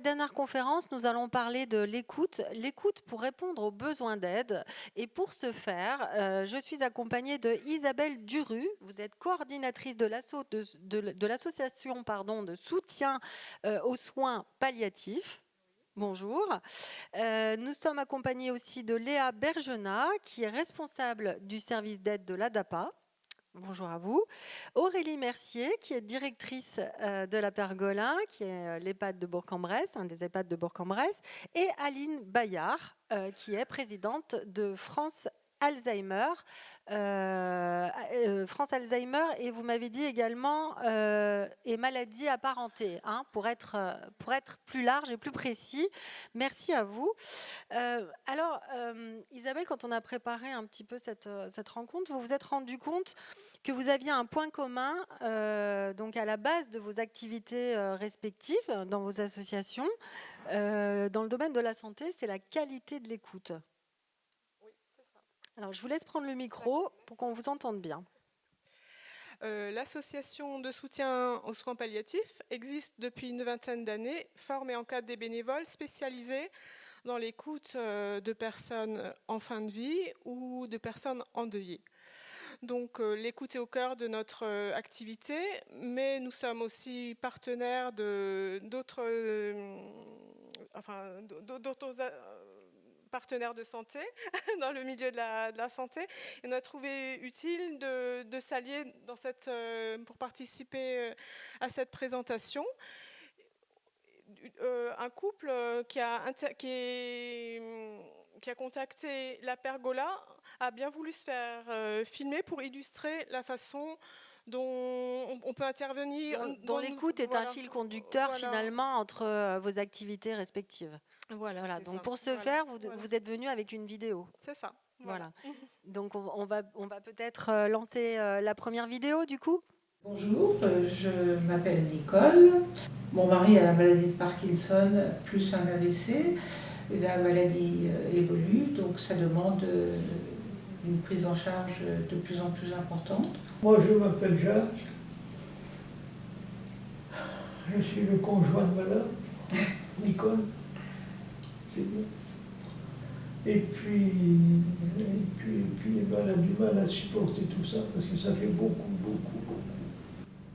cette dernière conférence, nous allons parler de l'écoute pour répondre aux besoins d'aide. Et pour ce faire, je suis accompagnée de Isabelle Duru. Vous êtes coordinatrice de l'association de soutien aux soins palliatifs. Bonjour. Nous sommes accompagnés aussi de Léa Bergenat, qui est responsable du service d'aide de l'ADAPA. Bonjour à vous. Aurélie Mercier, qui est directrice de la Pergolin, qui est l'EHPAD de Bourg-en-Bresse, un des EHPAD de Bourg-en-Bresse, et Aline Bayard, qui est présidente de France Alzheimer. France Alzheimer, et vous m'avez dit également, et maladies apparentées, hein, pour être plus large et plus précis. Merci à vous. Isabelle, quand on a préparé un petit peu cette rencontre, vous vous êtes rendu compte que vous aviez un point commun donc à la base de vos activités respectives dans vos associations. Dans le domaine de la santé, c'est la qualité de l'écoute. Oui, c'est ça. Alors, je vous laisse prendre le micro pour qu'on vous entende bien. L'association de soutien aux soins palliatifs existe depuis une vingtaine d'années, forme et encadre des bénévoles spécialisés dans l'écoute de personnes en fin de vie ou de personnes endeuillées. Donc l'écoute est au cœur de notre activité, mais nous sommes aussi partenaires d'autres partenaires de santé dans le milieu de la santé. Et on a trouvé utile de s'allier pour participer à cette présentation. Un couple qui a contacté la Pergola a bien voulu se faire filmer pour illustrer la façon dont on peut intervenir. Dont l'écoute est un fil conducteur finalement entre vos activités respectives. Voilà. Donc ça. pour ce faire, vous êtes venu avec une vidéo. C'est ça. Voilà. Donc on va peut-être lancer la première vidéo du coup. Bonjour, je m'appelle Nicole. Mon mari a la maladie de Parkinson plus un AVC. La maladie évolue, donc ça demande une prise en charge de plus en plus importante. Moi, je m'appelle Jacques. Je suis le conjoint de madame, Nicole. C'est bien. Et puis, elle a du mal à supporter tout ça parce que ça fait beaucoup.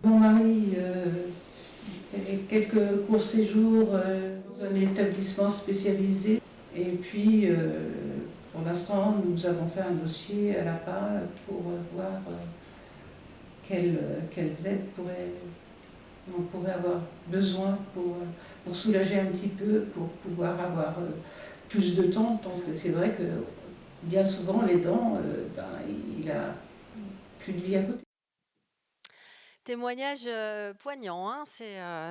Mon mari fait quelques courts séjours dans un établissement spécialisé. Et puis, pour l'instant, nous avons fait un dossier à l'APA pour voir quelles aides on pourrait avoir besoin pour soulager un petit peu, pour pouvoir avoir plus de temps. Parce que c'est vrai que bien souvent, l'aidant, il a plus de vie à côté. Témoignage poignant, hein,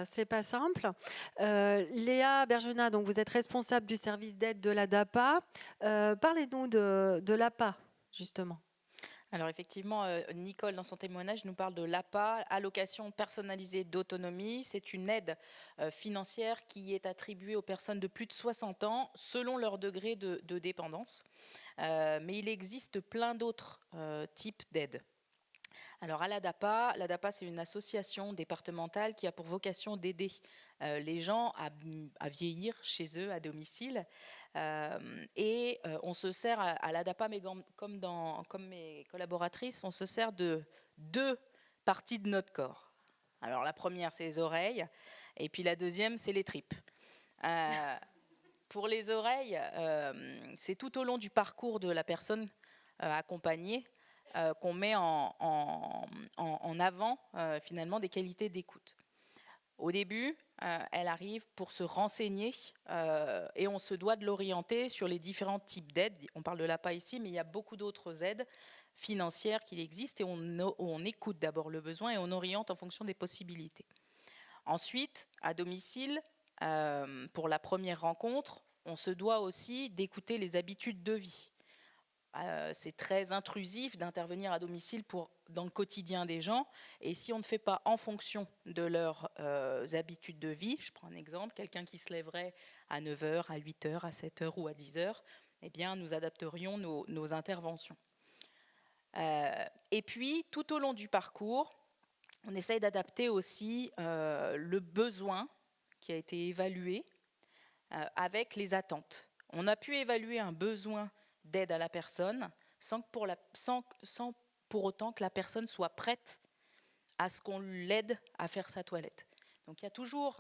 c'est pas simple. Léa Bergenat, donc vous êtes responsable du service d'aide de l'ADAPA. Parlez-nous de l'APA, justement. Alors effectivement, Nicole, dans son témoignage, nous parle de l'APA, allocation personnalisée d'autonomie. C'est une aide financière qui est attribuée aux personnes de plus de 60 ans selon leur degré de dépendance. Mais il existe plein d'autres types d'aides. Alors à l'ADAPA, c'est une association départementale qui a pour vocation d'aider les gens à vieillir chez eux, à domicile. On se sert à l'ADAPA, mais comme mes collaboratrices, on se sert de deux parties de notre corps. Alors la première, c'est les oreilles, et puis la deuxième, c'est les tripes. Pour les oreilles, c'est tout au long du parcours de la personne accompagnée qu'on met en avant finalement des qualités d'écoute. Au début, elle arrive pour se renseigner et on se doit de l'orienter sur les différents types d'aides. On parle de l'APA ici, mais il y a beaucoup d'autres aides financières qui existent et on écoute d'abord le besoin et on oriente en fonction des possibilités. Ensuite, à domicile, pour la première rencontre, on se doit aussi d'écouter les habitudes de vie. C'est très intrusif d'intervenir à domicile dans le quotidien des gens. Et si on ne fait pas en fonction de leurs habitudes de vie, je prends un exemple, quelqu'un qui se lèverait à 9h, à 8h, à 7h ou à 10h, eh bien, nous adapterions nos interventions. Et puis, tout au long du parcours, on essaye d'adapter aussi le besoin qui a été évalué avec les attentes. On a pu évaluer un besoin d'aide à la personne sans pour autant que la personne soit prête à ce qu'on l'aide à faire sa toilette. Donc il y a toujours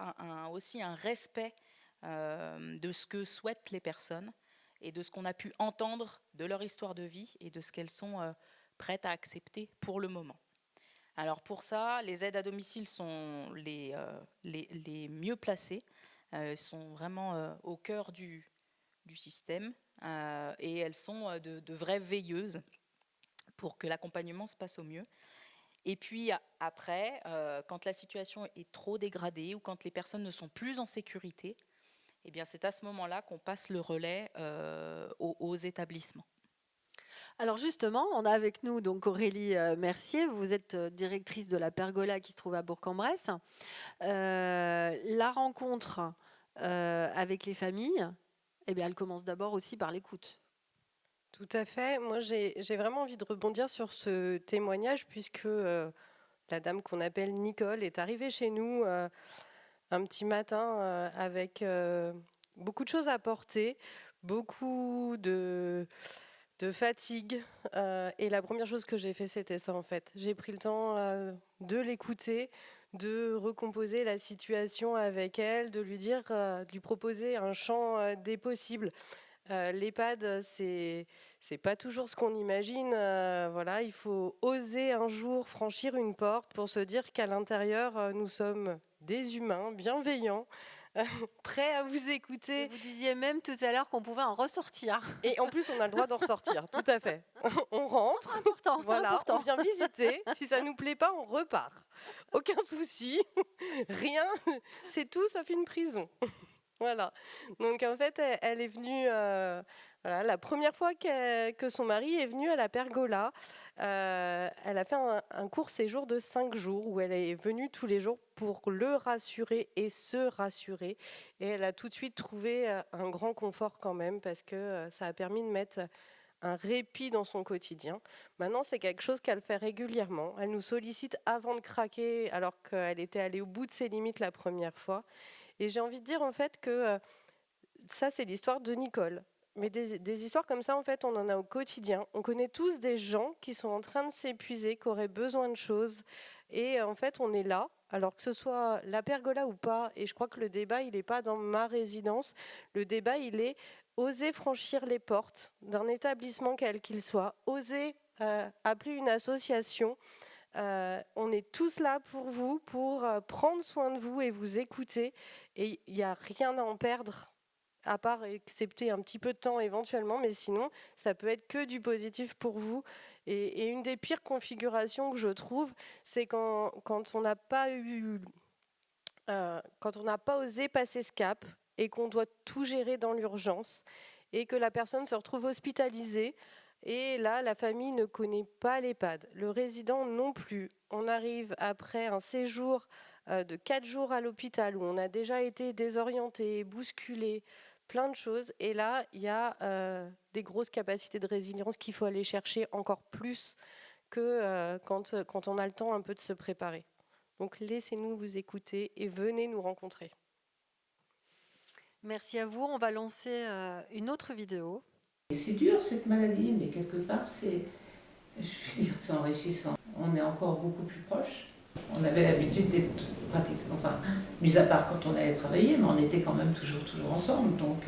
aussi un respect de ce que souhaitent les personnes et de ce qu'on a pu entendre de leur histoire de vie et de ce qu'elles sont prêtes à accepter pour le moment. Alors pour ça, les aides à domicile sont les mieux placées, sont vraiment au cœur du système et elles sont de vraies veilleuses pour que l'accompagnement se passe au mieux. Et puis après, quand la situation est trop dégradée ou quand les personnes ne sont plus en sécurité, eh bien c'est à ce moment-là qu'on passe le relais aux établissements. Alors justement, on a avec nous donc Aurélie Mercier, vous êtes directrice de la Pergola qui se trouve à Bourg-en-Bresse. La rencontre avec les familles, eh bien, elle commence d'abord aussi par l'écoute. Tout à fait. Moi, j'ai vraiment envie de rebondir sur ce témoignage puisque la dame qu'on appelle Nicole est arrivée chez nous un petit matin avec beaucoup de choses à porter, beaucoup de fatigue. Et la première chose que j'ai fait, c'était ça en fait. J'ai pris le temps de l'écouter, de recomposer la situation avec elle, de lui dire, de lui proposer un champ des possibles. L'EHPAD, c'est pas toujours ce qu'on imagine. Voilà, il faut oser un jour franchir une porte pour se dire qu'à l'intérieur, nous sommes des humains bienveillants, prêts à vous écouter. Vous disiez même tout à l'heure qu'on pouvait en ressortir. Et en plus, on a le droit d'en ressortir, tout à fait. On rentre, C'est important, voilà, c'est important. on vient visiter. Si ça nous plaît pas, on repart. Aucun souci, rien. C'est tout sauf une prison. Voilà. Donc en fait, elle est venue. Voilà, la première fois que son mari est venu à la Pergola, elle a fait un court séjour de 5 jours où elle est venue tous les jours pour le rassurer et se rassurer. Et elle a tout de suite trouvé un grand confort quand même parce que ça a permis de mettre un répit dans son quotidien. Maintenant, c'est quelque chose qu'elle fait régulièrement. Elle nous sollicite avant de craquer alors qu'elle était allée au bout de ses limites la première fois. Et j'ai envie de dire en fait que ça, c'est l'histoire de Nicole. Mais des histoires comme ça, en fait, on en a au quotidien. On connaît tous des gens qui sont en train de s'épuiser, qui auraient besoin de choses. Et en fait, on est là, alors que ce soit la Pergola ou pas. Et je crois que le débat, il n'est pas dans ma résidence. Le débat, il est oser franchir les portes d'un établissement quel qu'il soit, oser appeler une association. On est tous là pour vous, pour prendre soin de vous et vous écouter. Et il n'y a rien à en perdre, à part accepter un petit peu de temps éventuellement, mais sinon, ça peut être que du positif pour vous. Et une des pires configurations que je trouve, c'est quand on n'a pas quand on n'a pas osé passer ce cap et qu'on doit tout gérer dans l'urgence et que la personne se retrouve hospitalisée. Et là, la famille ne connaît pas l'EHPAD, le résident non plus. On arrive après un séjour de 4 jours à l'hôpital où on a déjà été désorienté, bousculé, plein de choses. Et là, il y a des grosses capacités de résilience qu'il faut aller chercher encore plus que quand on a le temps un peu de se préparer. Donc laissez-nous vous écouter et venez nous rencontrer. Merci à vous. On va lancer une autre vidéo. Et c'est dur cette maladie, mais quelque part c'est enrichissant. On est encore beaucoup plus proches. On avait l'habitude d'être pratiquement, enfin, mis à part quand on allait travailler, mais on était quand même toujours ensemble. Donc,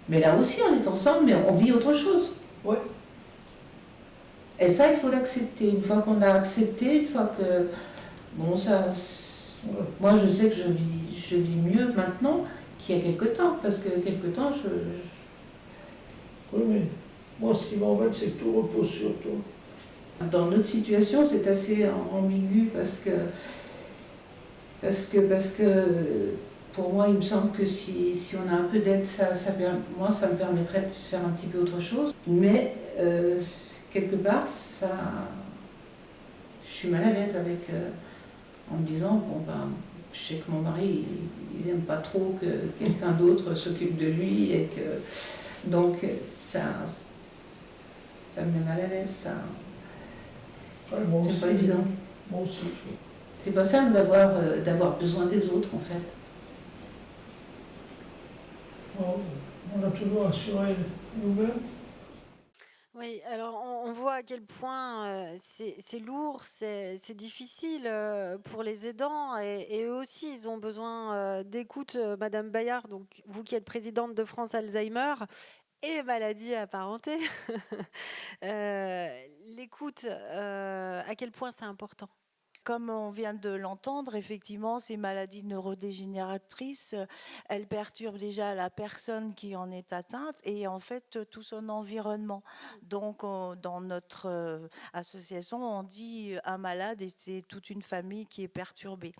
mais là aussi on est ensemble, mais on vit autre chose. Ouais. Et ça, il faut l'accepter. Une fois qu'on l'a accepté, une fois que bon, ça, moi je sais que je vis mieux maintenant qu'il y a quelque temps, parce que quelque temps Oui, mais moi, ce qui m'embête, c'est que tout repose sur toi. Dans notre situation, c'est assez ambigu parce que pour moi, il me semble que si on a un peu d'aide, moi, ça me permettrait de faire un petit peu autre chose. Mais quelque part, je suis mal à l'aise avec, en me disant, bon ben, je sais que mon mari, il n'aime pas trop que quelqu'un d'autre s'occupe de lui et que donc ça me met mal à l'aise, ça. Ouais, C'est pas évident. Moi aussi. C'est pas simple d'avoir besoin des autres, en fait. On a toujours assuré nous-mêmes. Oui, alors on voit à quel point c'est lourd, c'est difficile pour les aidants et eux aussi, ils ont besoin d'écoute. Madame Bayard, donc vous qui êtes présidente de France Alzheimer et maladie apparentée, l'écoute, à quel point c'est important? Comme on vient de l'entendre, effectivement, ces maladies neurodégénératrices, elles perturbent déjà la personne qui en est atteinte et en fait tout son environnement. Donc, dans notre association, on dit un malade et c'est toute une famille qui est perturbée.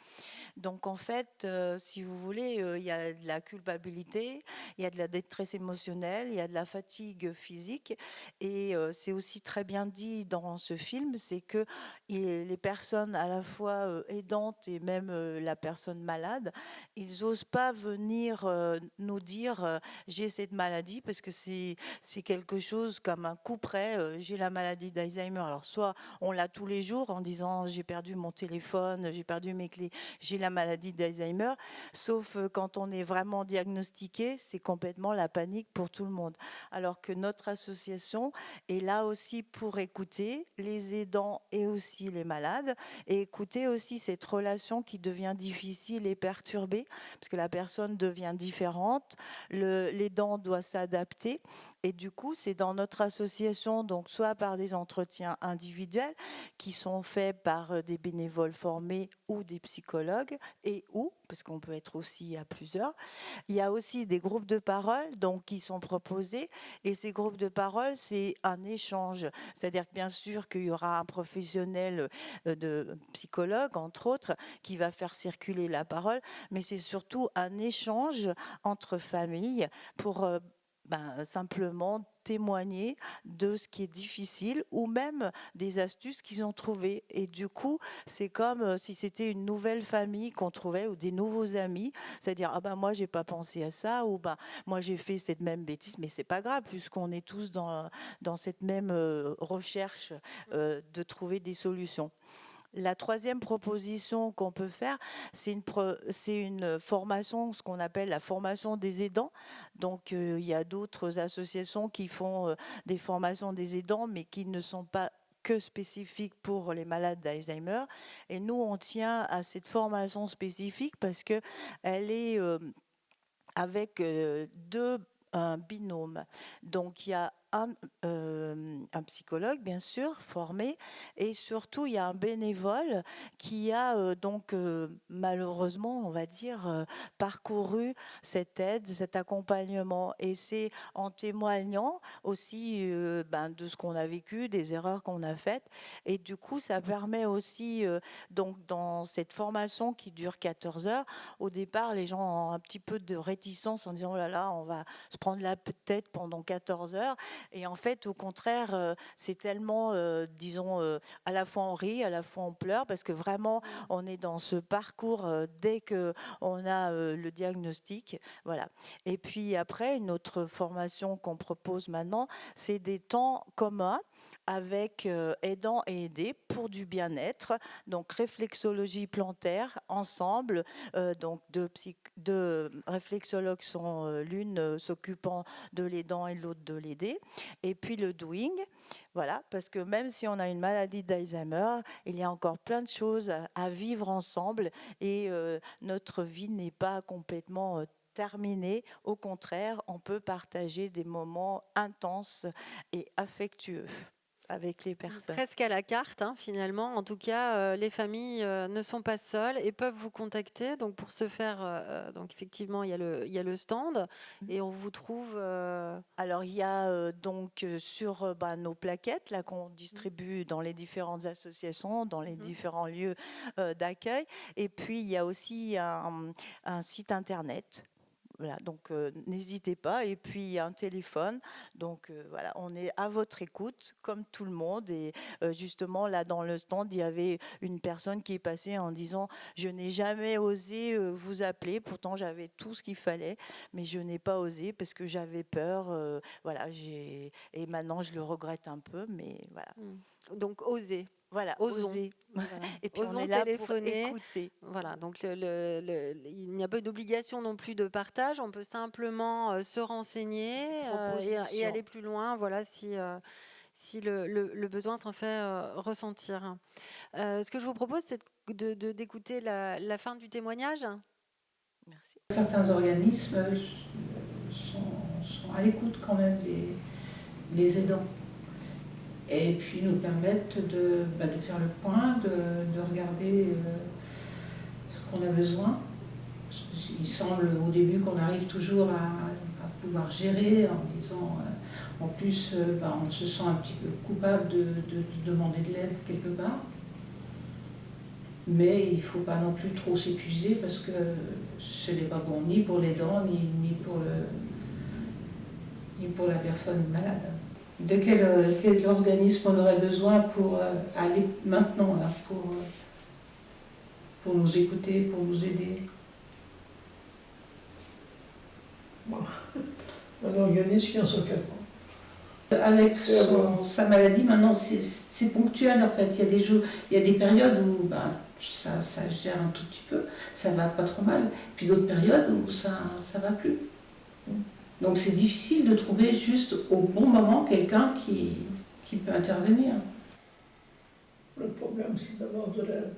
Donc, en fait, si vous voulez, il y a de la culpabilité, il y a de la détresse émotionnelle, il y a de la fatigue physique et c'est aussi très bien dit dans ce film, c'est que les personnes à la fois aidantes et même la personne malade, ils n'osent pas venir nous dire j'ai cette maladie parce que c'est quelque chose comme un coup près, j'ai la maladie d'Alzheimer. Alors soit on l'a tous les jours en disant j'ai perdu mon téléphone, j'ai perdu mes clés, j'ai la maladie d'Alzheimer, sauf quand on est vraiment diagnostiqué, c'est complètement la panique pour tout le monde. Alors que notre association est là aussi pour écouter les aidants et aussi les malades et écouter aussi cette relation qui devient difficile et perturbée parce que la personne devient différente, l'aidant doit s'adapter et du coup c'est dans notre association donc soit par des entretiens individuels qui sont faits par des bénévoles formés ou des psychologues et ou parce qu'on peut être aussi à plusieurs. Il y a aussi des groupes de parole donc qui sont proposés et ces groupes de parole c'est un échange, c'est-à-dire que bien sûr qu'il y aura un professionnel de psychologue entre autres qui va faire circuler la parole, mais c'est surtout un échange entre familles pour simplement témoigner de ce qui est difficile ou même des astuces qu'ils ont trouvées. Et du coup, c'est comme si c'était une nouvelle famille qu'on trouvait ou des nouveaux amis. C'est-à-dire, ah ben moi, j'ai pas pensé à ça ou ben moi, j'ai fait cette même bêtise, mais c'est pas grave puisqu'on est tous dans cette même recherche de trouver des solutions. La troisième proposition qu'on peut faire, c'est une formation, ce qu'on appelle la formation des aidants. Donc, il y a d'autres associations qui font des formations des aidants, mais qui ne sont pas que spécifiques pour les malades d'Alzheimer. Et nous, on tient à cette formation spécifique parce que elle est avec un binôme. Donc, il y a un psychologue, bien sûr, formé, et surtout, il y a un bénévole qui a malheureusement, on va dire, parcouru cette aide, cet accompagnement. Et c'est en témoignant aussi de ce qu'on a vécu, des erreurs qu'on a faites. Et du coup, ça permet aussi, donc, dans cette formation qui dure 14 heures, au départ, les gens ont un petit peu de réticence en disant, oh là là, on va se prendre la tête pendant 14 heures. Et en fait, au contraire, c'est tellement, disons, à la fois on rit, à la fois on pleure, parce que vraiment, on est dans ce parcours dès qu'on a le diagnostic. Voilà. Et puis après, une autre formation qu'on propose maintenant, c'est des temps communs avec aidants et aidés pour du bien-être. Donc réflexologie plantaire ensemble. Donc deux réflexologues sont l'une s'occupant de l'aidant et l'autre de l'aider. Et puis le doing, voilà, parce que même si on a une maladie d'Alzheimer, il y a encore plein de choses à vivre ensemble et notre vie n'est pas complètement terminée. Au contraire, on peut partager des moments intenses et affectueux avec les personnes. Presque à la carte, hein, finalement. En tout cas, les familles ne sont pas seules et peuvent vous contacter. Donc, pour ce faire, donc effectivement, il y a le stand et on vous trouve. Alors, il y a donc sur nos plaquettes là qu'on distribue dans les différentes associations, dans les différents lieux d'accueil. Et puis, il y a aussi un site internet. Voilà, donc n'hésitez pas. Et puis il y a un téléphone. Donc voilà, on est à votre écoute, comme tout le monde. Et justement, là dans le stand, il y avait une personne qui est passée en disant je n'ai jamais osé vous appeler. Pourtant, j'avais tout ce qu'il fallait, mais je n'ai pas osé parce que j'avais peur. Voilà, et maintenant je le regrette un peu, mais voilà. Donc, osez. Voilà, osons. oser. Voilà. Et puis on Osons est là téléphoner. pour écouter. Voilà, donc il n'y a pas d'obligation non plus de partage. On peut simplement se renseigner et aller plus loin. Voilà, si le besoin s'en fait ressentir. Ce que je vous propose, c'est d'écouter la fin du témoignage. Merci. Certains organismes sont à l'écoute quand même des aidants. Et puis nous permettent de faire le point, de regarder ce qu'on a besoin. Il semble au début qu'on arrive toujours à pouvoir gérer en disant, en plus on se sent un petit peu coupable de demander de l'aide quelque part. Mais il ne faut pas non plus trop s'épuiser parce que ce n'est pas bon ni pour l'aidant ni pour la personne malade. De quel organisme on aurait besoin pour aller maintenant, là, pour nous écouter, pour nous aider? Bon. Un organisme qui en s'occupe. Avec sa maladie, maintenant, c'est ponctuel en fait. Il y a des jours, il y a des périodes où ça gère un tout petit peu, ça va pas trop mal. Puis d'autres périodes où ça va plus. Donc c'est difficile de trouver juste au bon moment quelqu'un qui peut intervenir. Le problème, c'est d'avoir de l'aide,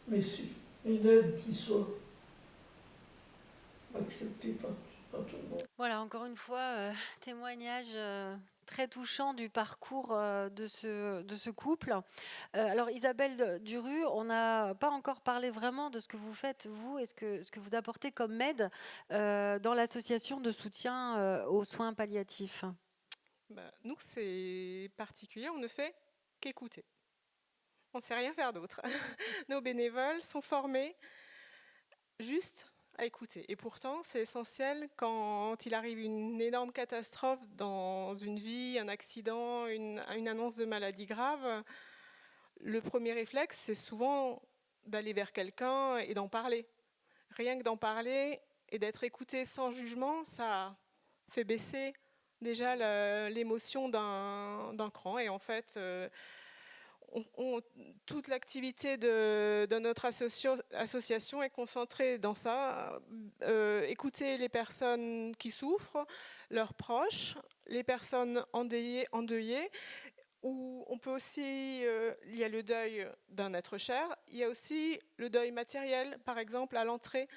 mais une aide qui soit acceptée par tout le monde. Voilà, encore une fois, témoignage très touchant du parcours de ce couple. Alors Isabelle Duru, on n'a pas encore parlé vraiment de ce que vous faites, vous, et ce que vous apportez comme aide dans l'association de soutien aux soins palliatifs. Nous, c'est particulier, on ne fait qu'écouter. On ne sait rien faire d'autre. Nos bénévoles sont formés juste à écouter. Et pourtant, c'est essentiel quand il arrive une énorme catastrophe dans une vie, un accident, une annonce de maladie grave. Le premier réflexe, c'est souvent d'aller vers quelqu'un et d'en parler. Rien que d'en parler et d'être écouté sans jugement, ça fait baisser déjà l'émotion d'un cran. Et en fait, toute l'activité de notre association est concentrée dans ça. Écouter les personnes qui souffrent, leurs proches, les personnes endeuillées, où on peut aussi, il y a le deuil d'un être cher, il y a aussi le deuil matériel, par exemple à l'entrée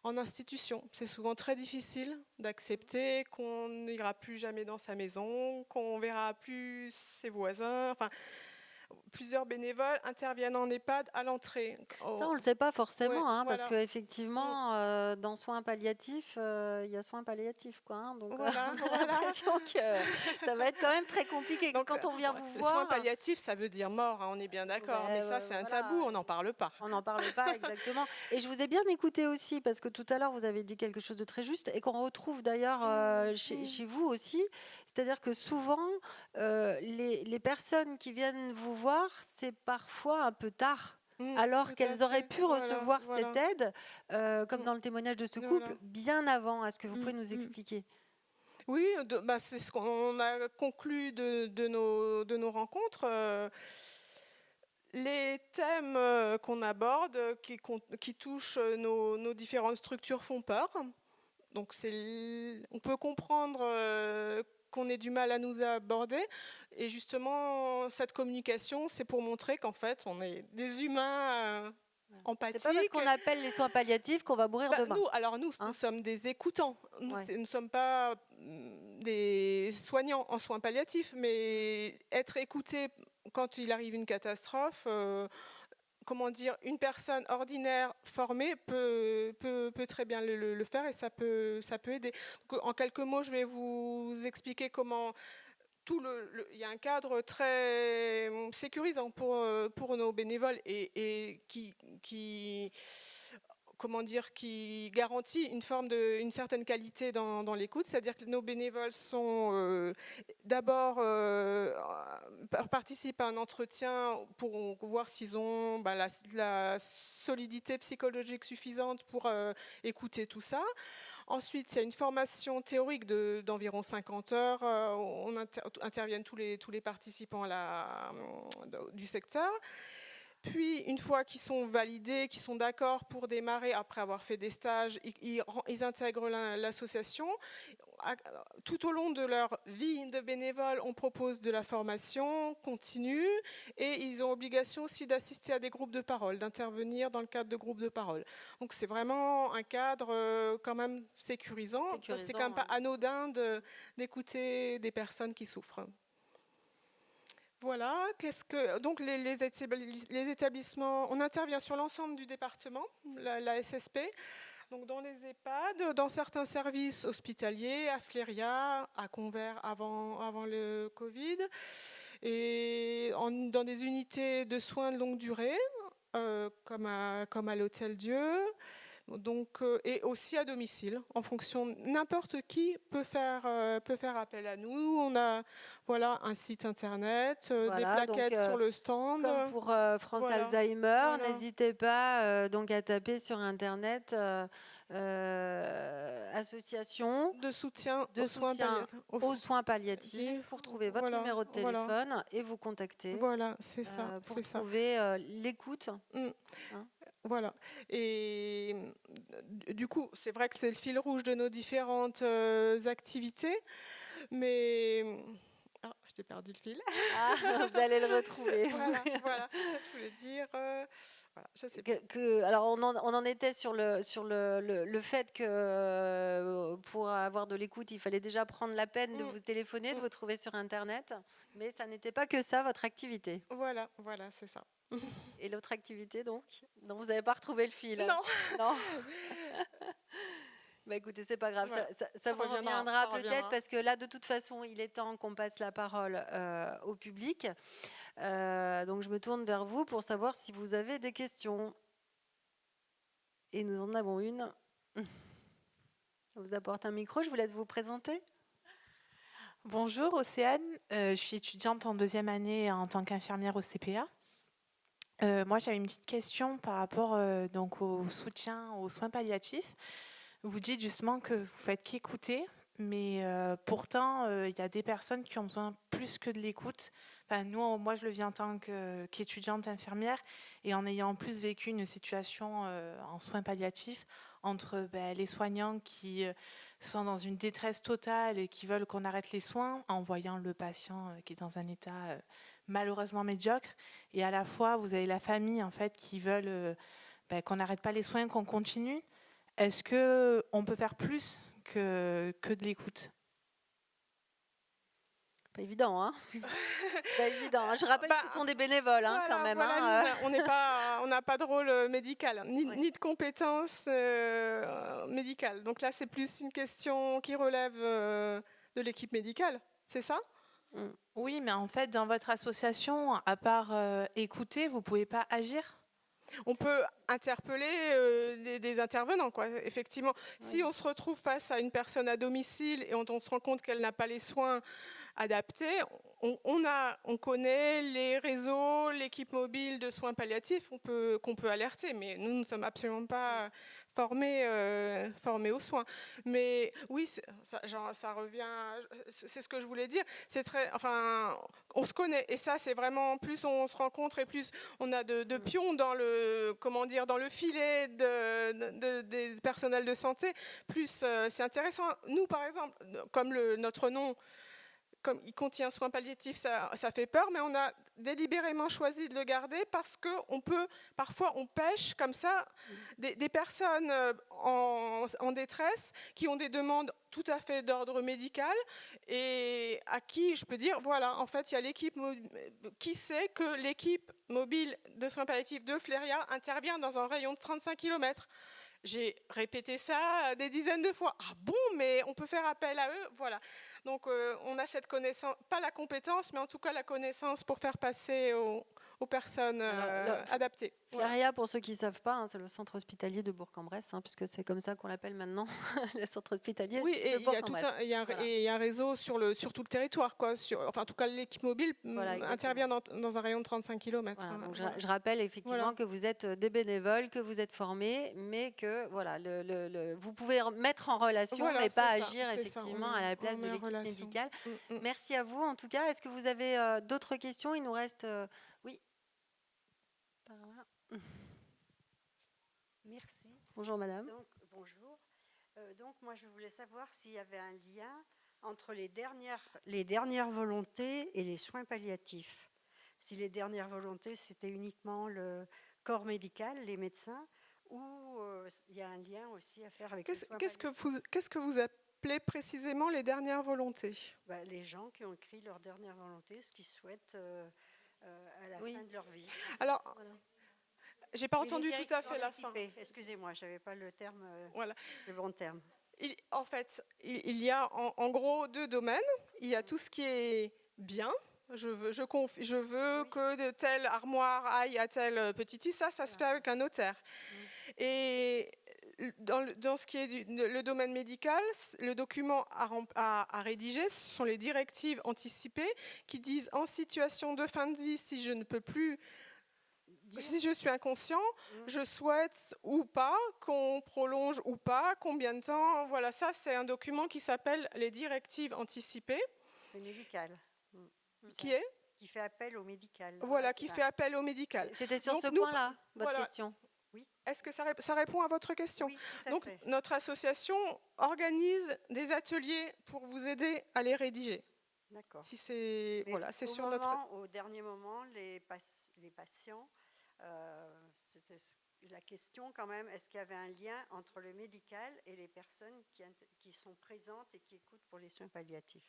en institution. C'est souvent très difficile d'accepter qu'on n'ira plus jamais dans sa maison, qu'on verra plus ses voisins. Enfin, plusieurs bénévoles interviennent en EHPAD à l'entrée. Ça, on ne le sait pas forcément, Ouais, parce voilà. qu'effectivement, dans soins palliatifs, il y a soins palliatifs. Donc, Voilà, on a l'impression que ça va être quand même très compliqué. Donc, quand on vient vous les voir... soins palliatifs, ça veut dire mort, on est bien d'accord. Mais ça, c'est un tabou, on n'en parle pas. On n'en parle pas, exactement. Et je vous ai bien écouté aussi, parce que tout à l'heure, vous avez dit quelque chose de très juste, et qu'on retrouve d'ailleurs chez vous aussi. C'est-à-dire que souvent, les personnes qui viennent vous voir, c'est parfois un peu tard. Alors qu'elles auraient pu recevoir cette aide, comme dans le témoignage de ce couple, bien avant. Est-ce que vous pouvez nous expliquer ? Oui, c'est ce qu'on a conclu de nos rencontres. Les thèmes qu'on aborde, qui touchent nos différentes structures, font peur. Donc on peut comprendre qu'on ait du mal à nous aborder. Et justement, cette communication, c'est pour montrer qu'en fait, on est des humains empathiques. C'est pas parce qu'on appelle les soins palliatifs qu'on va mourir demain. Nous sommes des écoutants. Nous ne sommes pas des soignants en soins palliatifs, mais être écouté quand il arrive une catastrophe... une personne ordinaire formée peut très bien le faire, et ça peut aider. Donc, en quelques mots, je vais vous expliquer comment il y a un cadre très sécurisant pour nos bénévoles et qui garantit une certaine qualité dans l'écoute. C'est-à-dire que nos bénévoles sont d'abord participent à un entretien pour voir s'ils ont la solidité psychologique suffisante pour écouter tout ça. Ensuite, il y a une formation théorique d'environ 50 heures. Interviennent tous les participants du secteur. Puis, une fois qu'ils sont validés, qu'ils sont d'accord pour démarrer, après avoir fait des stages, ils intègrent l'association. Tout au long de leur vie de bénévole, on propose de la formation continue et ils ont obligation aussi d'assister à des groupes de parole, d'intervenir dans le cadre de groupes de parole. Donc c'est vraiment un cadre quand même sécurisant. C'est quand même pas anodin d'écouter des personnes qui souffrent. Voilà, donc les établissements, on intervient sur l'ensemble du département, la SSP. Donc dans les EHPAD, dans certains services hospitaliers, à Fléria, à Convert avant le Covid, et dans des unités de soins de longue durée, comme à l'Hôtel Dieu, donc, et aussi à domicile, en fonction, n'importe qui peut faire appel à nous. On a un site internet, des plaquettes sur le stand. Comme pour France Alzheimer, n'hésitez pas donc à taper sur internet association de soutien aux soins palliatifs pour trouver votre numéro de téléphone et vous contacter. Voilà, c'est ça. Pour trouver l'écoute. Voilà. Et du coup, c'est vrai que c'est le fil rouge de nos différentes activités, mais... Ah, je t'ai perdu le fil. Ah, vous allez le retrouver. Voilà. Je voulais dire... Voilà, je sais pas. Alors on en était sur le fait que pour avoir de l'écoute, il fallait déjà prendre la peine de vous téléphoner, de vous trouver sur Internet, mais ça n'était pas que ça, votre activité. Voilà, c'est ça. Et l'autre activité, donc? Non, vous n'avez pas retrouvé le fil? Non. Bah écoutez, c'est pas grave, ça vous reviendra peut-être, parce que là, de toute façon, il est temps qu'on passe la parole au public. Donc je me tourne vers vous pour savoir si vous avez des questions. Et nous en avons une. Je vous apporte un micro, je vous laisse vous présenter. Bonjour Océane, je suis étudiante en 2e année en tant qu'infirmière au CPA. Moi j'avais une petite question par rapport donc au soutien aux soins palliatifs. Vous dites justement que vous faites qu'écouter, mais pourtant il y a des personnes qui ont besoin plus que de l'écoute. Enfin, moi je le vis en tant qu'étudiante infirmière et en ayant en plus vécu une situation en soins palliatifs entre les soignants qui sont dans une détresse totale et qui veulent qu'on arrête les soins en voyant le patient qui est dans un état malheureusement médiocre, et à la fois vous avez la famille en fait qui veulent qu'on n'arrête pas les soins, qu'on continue. Est-ce qu'on peut faire plus que de l'écoute? Pas évident, hein. Pas évident. Je rappelle que ce sont des bénévoles, quand même. On n'a pas de rôle médical, ni de compétences médicales. Donc là, c'est plus une question qui relève de l'équipe médicale, c'est ça? Oui, mais en fait, dans votre association, à part écouter, vous ne pouvez pas agir? On peut interpeller des intervenants, quoi. Effectivement. Oui. Si on se retrouve face à une personne à domicile et on se rend compte qu'elle n'a pas les soins adaptés, on connaît les réseaux, l'équipe mobile de soins palliatifs qu'on peut alerter, mais nous ne sommes absolument pas formés aux soins. Mais oui, ça revient, c'est ce que je voulais dire. On se connaît, et ça, c'est vraiment, plus on se rencontre et plus on a de pions dans le filet des personnels de santé, plus c'est intéressant. Nous, par exemple, comme notre nom, comme il contient soins palliatifs, ça fait peur, mais on a délibérément choisi de le garder parce que parfois on pêche comme ça des personnes en détresse qui ont des demandes tout à fait d'ordre médical et à qui je peux dire, voilà, en fait, il y a l'équipe qui sait que l'équipe mobile de soins palliatifs de Fléria intervient dans un rayon de 35 km. J'ai répété ça des dizaines de fois. Ah bon, mais on peut faire appel à eux, voilà. Donc on a cette connaissance, pas la compétence, mais en tout cas la connaissance pour faire passer aux personnes adaptées. Fléria, pour ceux qui ne savent pas, c'est le centre hospitalier de Bourg-en-Bresse, puisque c'est comme ça qu'on l'appelle maintenant, le centre hospitalier de Bourg-en-Bresse. Il y a un réseau sur tout le territoire, quoi. En tout cas, l'équipe mobile intervient dans un rayon de 35 km. Voilà, donc je rappelle effectivement que vous êtes des bénévoles, que vous êtes formés, mais que vous pouvez mettre en relation, mais pas agir effectivement à la place de l'équipe médicale. Merci à vous en tout cas. Est-ce que vous avez d'autres questions? Il nous reste... Oui. Par Merci. Bonjour madame. Donc, bonjour. Donc moi je voulais savoir s'il y avait un lien entre les dernières volontés et les soins palliatifs. Si les dernières volontés c'était uniquement le corps médical, les médecins, ou il y a un lien aussi à faire avec les soins palliatifs. Qu'est-ce que vous appelez précisément les dernières volontés? Les gens qui ont écrit leur dernière volonté, ce qu'ils souhaitent à la fin de leur vie. Alors, Voilà. j'ai pas entendu tout à fait la fin. Excusez-moi, j'avais pas le terme, Voilà. le bon terme. En fait, il y a en gros 2 domaines. Il y a tout ce qui est bien. Je veux que de telle armoire aille à telle petite fille. Ça se fait avec un notaire. Et dans ce qui est le domaine médical, le document à rédiger, ce sont les directives anticipées qui disent en situation de fin de vie, si je ne peux plus... Si je suis inconscient, je souhaite ou pas qu'on prolonge ou pas, combien de temps. Voilà, ça c'est un document qui s'appelle les directives anticipées. C'est médical. Qui est? Qui fait appel au médical. Voilà, qui fait appel au médical. C'était sur ce point-là, votre question. Oui. Est-ce que ça répond à votre question? Oui, tout à Donc, fait. notre association organise des ateliers pour vous aider à les rédiger. D'accord. Si c'est voilà, c'est sur Au dernier moment, les patients, c'était la question quand même, est-ce qu'il y avait un lien entre le médical et les personnes qui sont présentes et qui écoutent pour les soins palliatifs?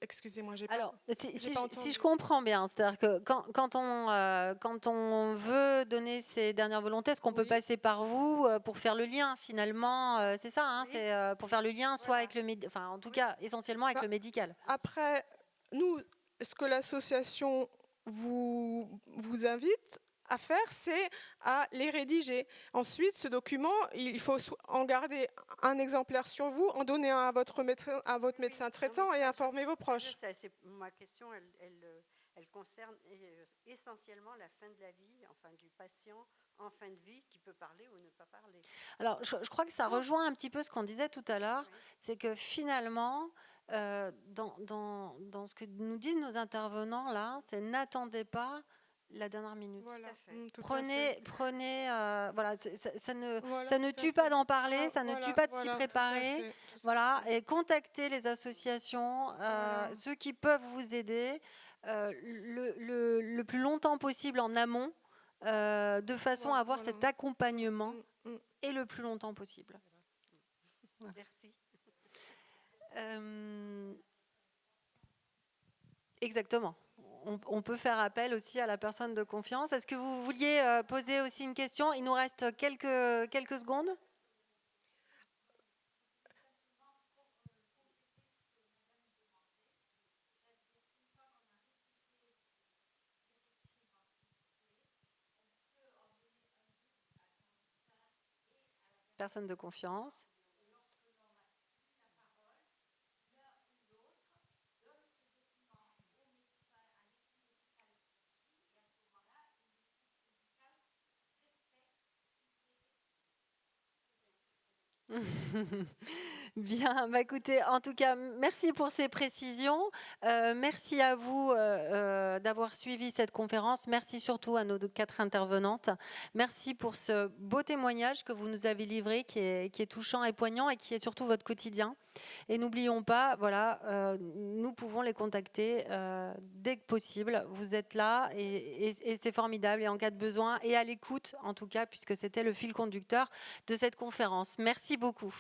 Excusez-moi, j'ai pas. Alors, si je comprends bien, c'est-à-dire que quand on veut donner ses dernières volontés, est-ce qu'on peut passer par vous pour faire le lien finalement? C'est ça, hein, c'est pour faire le lien soit avec le médical, enfin en tout cas essentiellement avec le médical. Après, nous, ce que l'association vous invite à faire, c'est à les rédiger. Ensuite, ce document, il faut en garder un exemplaire sur vous, en donner un à votre médecin traitant et informer vos proches. Ma question, elle concerne essentiellement la fin de la vie, enfin du patient en fin de vie qui peut parler ou ne pas parler. Alors, je crois que ça rejoint un petit peu ce qu'on disait tout à l'heure, c'est que finalement, dans ce que nous disent nos intervenants là, c'est n'attendez pas la dernière minute. Voilà. Prenez, voilà, ça ne tue pas d'en parler, ça ne tue pas de s'y préparer. Voilà, et contactez les associations, ceux qui peuvent vous aider le plus longtemps possible en amont, de façon à avoir cet accompagnement et le plus longtemps possible. Voilà. Merci. Exactement. On peut faire appel aussi à la personne de confiance. Est-ce que vous vouliez poser aussi une question? Il nous reste quelques secondes. Personne de confiance. Bien, écoutez, en tout cas, merci pour ces précisions. Merci à vous d'avoir suivi cette conférence. Merci surtout à nos 4 intervenantes. Merci pour ce beau témoignage que vous nous avez livré, qui est touchant et poignant et qui est surtout votre quotidien. Et n'oublions pas, voilà, nous pouvons les contacter dès que possible. Vous êtes là et c'est formidable. Et en cas de besoin, et à l'écoute, en tout cas, puisque c'était le fil conducteur de cette conférence. Merci beaucoup.